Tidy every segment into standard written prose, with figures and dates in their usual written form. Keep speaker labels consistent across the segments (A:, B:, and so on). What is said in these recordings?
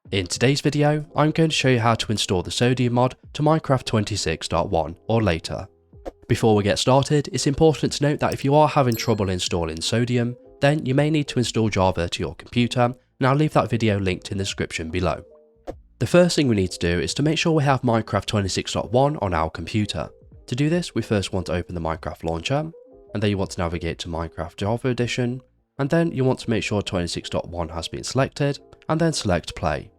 A: In today's video, I'm going to show you how to install the Sodium mod to Minecraft 26.1 or later. Before we get started, it's important to note that if you are having trouble installing Sodium, then you may need to install Java to your computer, and I'll leave that video linked in the description below. The first thing we need to do is to make sure we have Minecraft 26.1 on our computer. To do this, we first want to open the Minecraft launcher, and then you want to navigate to Minecraft Java Edition, and then you want to make sure 26.1 has been selected, and then select play.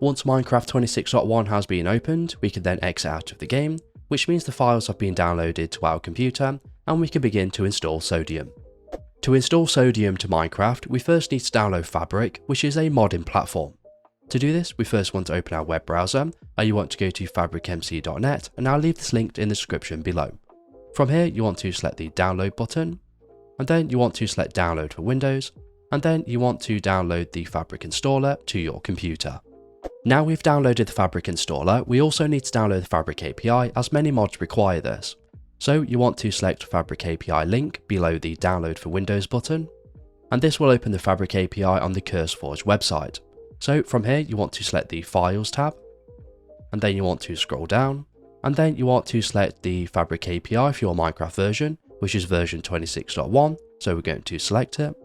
A: Once Minecraft 26.1 has been opened, we can then exit out of the game, which means the files have been downloaded to our computer, and we can begin to install Sodium. To install Sodium to Minecraft, we first need to download Fabric, which is a modding platform. To do this, we first want to open our web browser, and you want to go to fabricmc.net, and I'll leave this linked in the description below. From here, you want to select the download button, and then you want to select download for Windows, and then you want to download the Fabric installer to your computer. Now we've downloaded the Fabric installer, we also need to download the Fabric API as many mods require this. So you want to select Fabric API link below the download for Windows button, and this will open the Fabric API on the CurseForge website. So from here you want to select the Files tab, and then you want to scroll down, and then you want to select the Fabric API for your Minecraft version, which is version 26.1, so we're going to select it,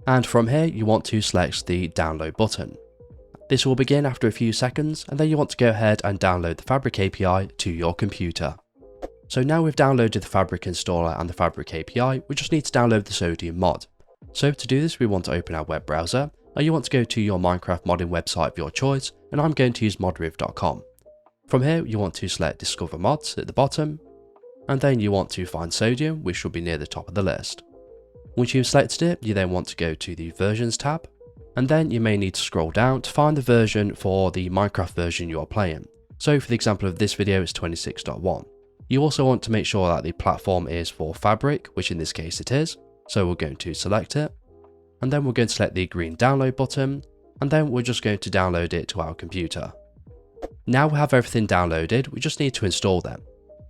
A: and from here you want to select the download button. This will begin after a few seconds, and then you want to go ahead and download the Fabric API to your computer. So now we've downloaded the Fabric installer and the Fabric API, we just need to download the Sodium mod. So to do this, we want to open our web browser, and you want to go to your Minecraft modding website of your choice, and I'm going to use modriv.com. From here, you want to select Discover Mods at the bottom, and then you want to find Sodium, which will be near the top of the list. Once you've selected it, you then want to go to the Versions tab, and then you may need to scroll down to find the version for the Minecraft version you are playing. So for the example of this video, it's 26.1. You also want to make sure that the platform is for Fabric, which in this case it is, so we're going to select it, and then we're going to select the green download button, and then we're just going to download it to our computer. Now we have everything downloaded, we just need to install them.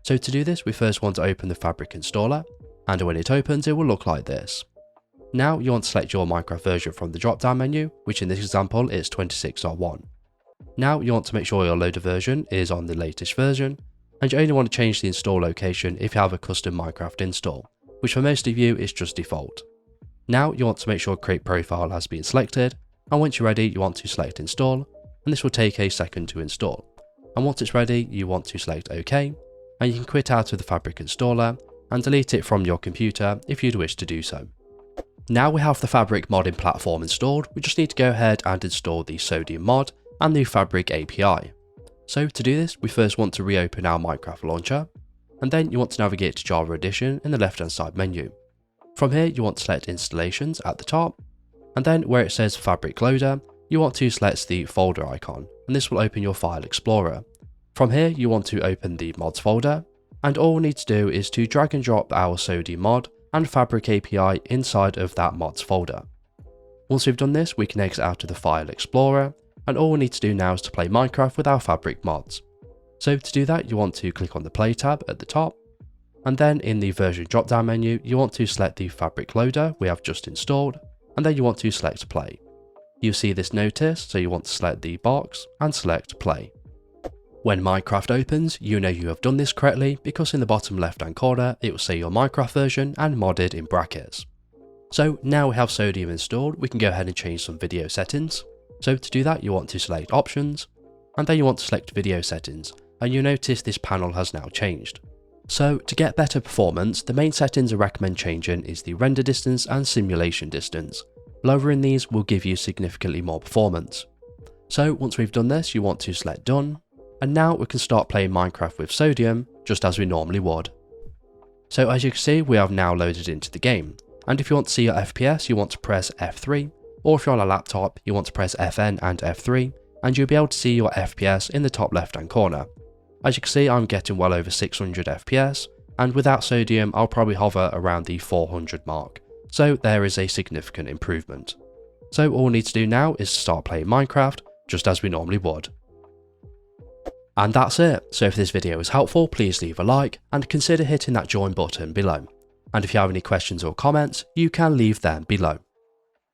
A: So to do this, we first want to open the Fabric installer, and when it opens it will look like this. Now you want to select your Minecraft version from the drop down menu, which in this example is 26.1. Now you want to make sure your loader version is on the latest version, and you only want to change the install location if you have a custom Minecraft install, which for most of you is just default. Now you want to make sure Create Profile has been selected, and once you're ready you want to select Install, and this will take a second to install. And once it's ready you want to select OK, and you can quit out of the Fabric installer and delete it from your computer if you'd wish to do so. Now we have the Fabric modding platform installed, we just need to go ahead and install the Sodium mod and the Fabric API. So to do this, we first want to reopen our Minecraft launcher, and then you want to navigate to Java Edition in the left hand side menu. From here you want to select Installations at the top, and then where it says Fabric Loader, you want to select the folder icon, and this will open your file explorer. From here you want to open the mods folder, and all we need to do is to drag and drop our Sodium mod and Fabric API inside of that mods folder. Once we've done this, we can exit out of the file explorer, and all we need to do now is to play Minecraft with our Fabric mods. So to do that, you want to click on the Play tab at the top, and then in the version drop down menu, you want to select the Fabric loader we have just installed, and then you want to select Play. You see this notice, so you want to select the box and select Play. When Minecraft opens, you know you have done this correctly because in the bottom left hand corner it will say your Minecraft version and modded in brackets. So now we have Sodium installed, we can go ahead and change some video settings. So to do that you want to select Options, and then you want to select Video Settings, and you notice this panel has now changed. So to get better performance, the main settings I recommend changing is the render distance and simulation distance. Lowering these will give you significantly more performance. So once we've done this you want to select Done. And now we can start playing Minecraft with Sodium, just as we normally would. So as you can see, we have now loaded into the game, and if you want to see your FPS, you want to press F3, or if you're on a laptop, you want to press FN and F3, and you'll be able to see your FPS in the top left hand corner. As you can see, I'm getting well over 600 FPS, and without Sodium, I'll probably hover around the 400 mark, so there is a significant improvement. So all we need to do now is to start playing Minecraft, just as we normally would. And that's it. So if this video was helpful, please leave a like and consider hitting that join button below. And if you have any questions or comments, you can leave them below.